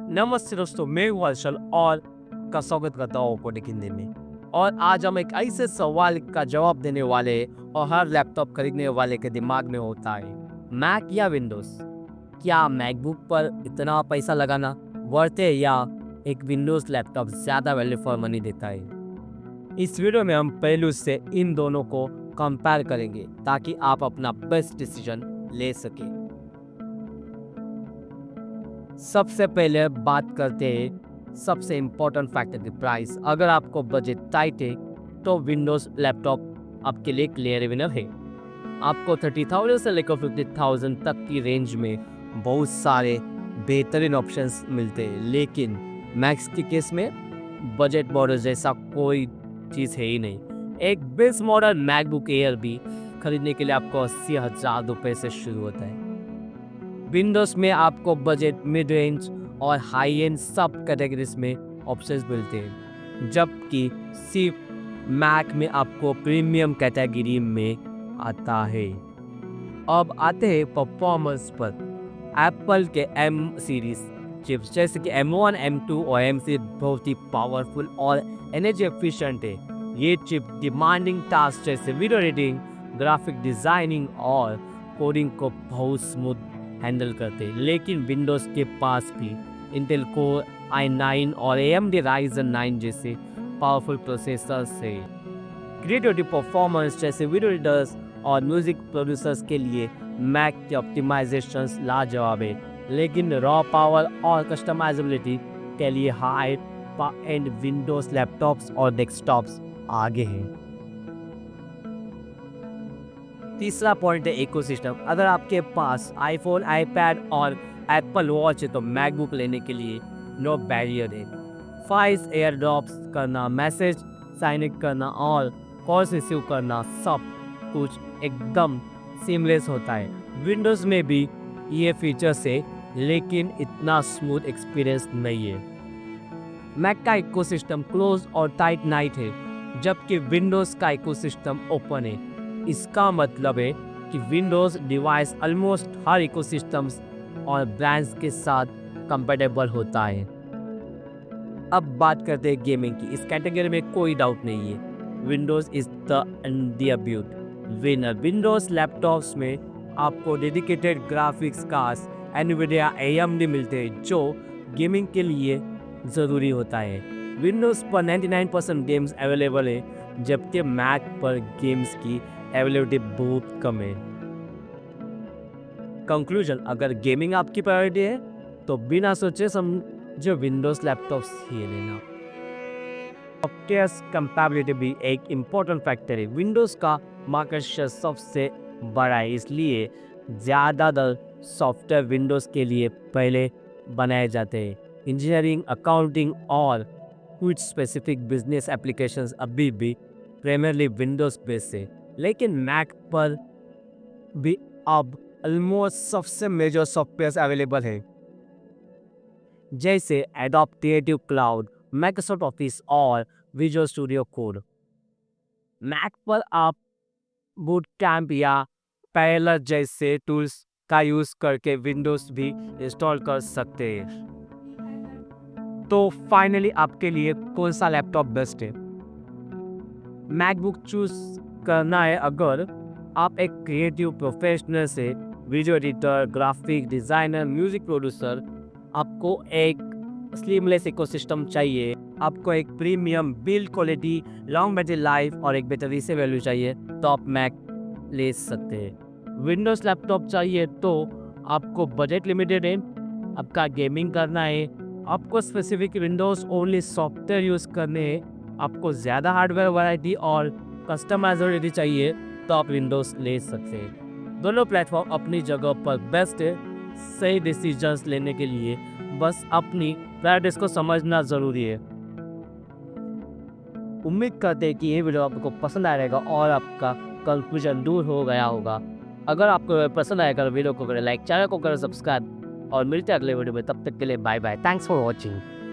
नमस्ते दोस्तों, मैं हूँ हर्षल और का स्वागत करता हूँ कोडिंग हिंदी में। और आज हम एक ऐसे सवाल का जवाब देने वाले हैं और हर लैपटॉप खरीदने वाले के दिमाग में होता है, मैक या विंडोज़? क्या मैकबुक पर इतना पैसा लगाना वर्थ है या एक विंडोज़ लैपटॉप ज़्यादा वैल्यू फॉर मनी देता है? इस वीडियो में हम पहलू से इन दोनों को कंपेयर करेंगे ताकि आप अपना बेस्ट डिसीजन ले सकें। सबसे पहले बात करते हैं सबसे इम्पोर्टेंट फैक्टर की प्राइस। अगर आपको बजट टाइट है तो विंडोज़ लैपटॉप आपके लिए क्लियर विनर है। आपको 30,000 से लेकर 50,000 तक की रेंज में बहुत सारे बेहतरीन ऑप्शंस मिलते हैं, लेकिन मैक्स के केस में बजट मॉडल जैसा कोई चीज़ है ही नहीं। एक बेस मॉडल मैकबुक एयर भी खरीदने के लिए आपको 80,000 रुपये से शुरू होता है। विंडोज़ में आपको बजट, मिड रेंज और हाई एंड सब कैटेगरीज में ऑप्शंस मिलते हैं, जबकि सिर्फ मैक में आपको प्रीमियम कैटेगरी में आता है। अब आते हैं परफॉर्मेंस पर। एप्पल के M सीरीज चिप्स जैसे कि M1, M2 और M3 बहुत ही पावरफुल और एनर्जी एफिशिएंट है। ये चिप डिमांडिंग टास्क जैसे वीडियो एडिटिंग, ग्राफिक डिजाइनिंग और कोडिंग को बहुत स्मूथ हैंडल करते हैं। लेकिन विंडोज़ के पास भी इंटेल कोर i9 और AMD Ryzen 9 जैसे पावरफुल प्रोसेसर्स है। क्रिएटिविटी परफॉर्मेंस जैसे वीडियो एडिटर्स और म्यूजिक प्रोड्यूसर्स के लिए मैक के ऑप्टिमाइजेशंस लाजवाब है, लेकिन रॉ पावर और कस्टमाइजेबिलिटी के लिए हाई एंड विंडोज़ लैपटॉप्स और डेस्कटॉप्स आगे हैं। तीसरा पॉइंट है इकोसिस्टम। अगर आपके पास आईफोन, आईपैड और एप्पल वॉच है तो मैकबुक लेने के लिए नो बैरियर है। फाइल्स एयर ड्रॉप्स करना, मैसेज साइन इन करना और कॉल्स रिसीव करना सब कुछ एकदम सीमलेस होता है। विंडोज़ में भी ये फीचर्स है, लेकिन इतना स्मूथ एक्सपीरियंस नहीं है। मैक का इकोसिस्टम क्लोज और टाइट नाइट है, जबकि विंडोज़ का इकोसिस्टम ओपन है। इसका मतलब है कि विंडोज़ डिवाइस ऑलमोस्ट हर इकोसिस्टम्स और ब्रांड्स के साथ कंपेटेबल होता है। अब बात करते हैं गेमिंग की। इस कैटेगरी में कोई डाउट नहीं है, Windows is the undisputed winner. Windows laptops में आपको dedicated graphics cards, Nvidia, AMD मिलते हैं, जो गेमिंग के लिए ज़रूरी होता है। विंडोज़ पर 99% गेम्स अवेलेबल है, जबकि मैक पर गेम्स की अवेलेबिलिटी बहुत कम है। कंक्लूजन, अगर गेमिंग आपकी प्रायोरिटी है तो बिना सोचे समझे विंडोज़ लैपटॉप्स ही लेना। सॉफ्टवेयर कंपैटिबिलिटी भी एक इम्पोर्टेंट फैक्टर है। विंडोज़ का मार्केट शेयर सबसे बड़ा है, इसलिए ज़्यादातर सॉफ्टवेयर विंडोज़ के लिए पहले बनाए जाते हैं। इंजीनियरिंग, अकाउंटिंग और कुछ स्पेसिफिक बिजनेस एप्लीकेशंस अभी भी प्राइमरली विंडोज़ बेस्ड है, लेकिन मैक पर भी अब ऑलमोस्ट सबसे मेजर सॉफ्टवेयर अवेलेबल है, जैसे adobe creative cloud, Microsoft office और विजुअल स्टूडियो कोड। मैक पर आप बूट कैम्प या पैरेलल जैसे टूल्स का यूज़ करके विंडोज़ भी इंस्टॉल कर सकते हैं। तो फाइनली आपके लिए कौन सा लैपटॉप बेस्ट है? मैकबुक चूज करना है अगर आप एक क्रिएटिव प्रोफेशनल से, video editor, graphic designer, music producer, आपको एक स्लीमलेस इकोसिस्टम चाहिए, आपको एक premium build quality, long battery life और एक बेहतर रीसेल वैल्यू चाहिए, तो आप मैक ले सकते हैं। विंडोज़ लैपटॉप चाहिए तो आपको बजट लिमिटेड है, आपका गेमिंग करना है, आपको specific Windows only software use करने हैं, आपको ज़्यादा हार्डवेयर वैरायटी और कस्टमाइजेबिलिटी चाहिए, तो आप विंडोज़ ले सकते हैं। दोनों प्लेटफॉर्म अपनी जगह पर बेस्ट है। सही डिसीजंस लेने के लिए बस अपनी प्रायोरिटीज को समझना ज़रूरी है। उम्मीद करते हैं कि ये वीडियो आपको पसंद आएगा और आपका कंफ्यूजन दूर हो गया होगा। अगर आपको पसंद आएगा तो वीडियो को करें लाइक, चैनल को करें सब्सक्राइब और मिलते हैं अगले वीडियो में। तब तक के लिए bye bye. Thanks for watching.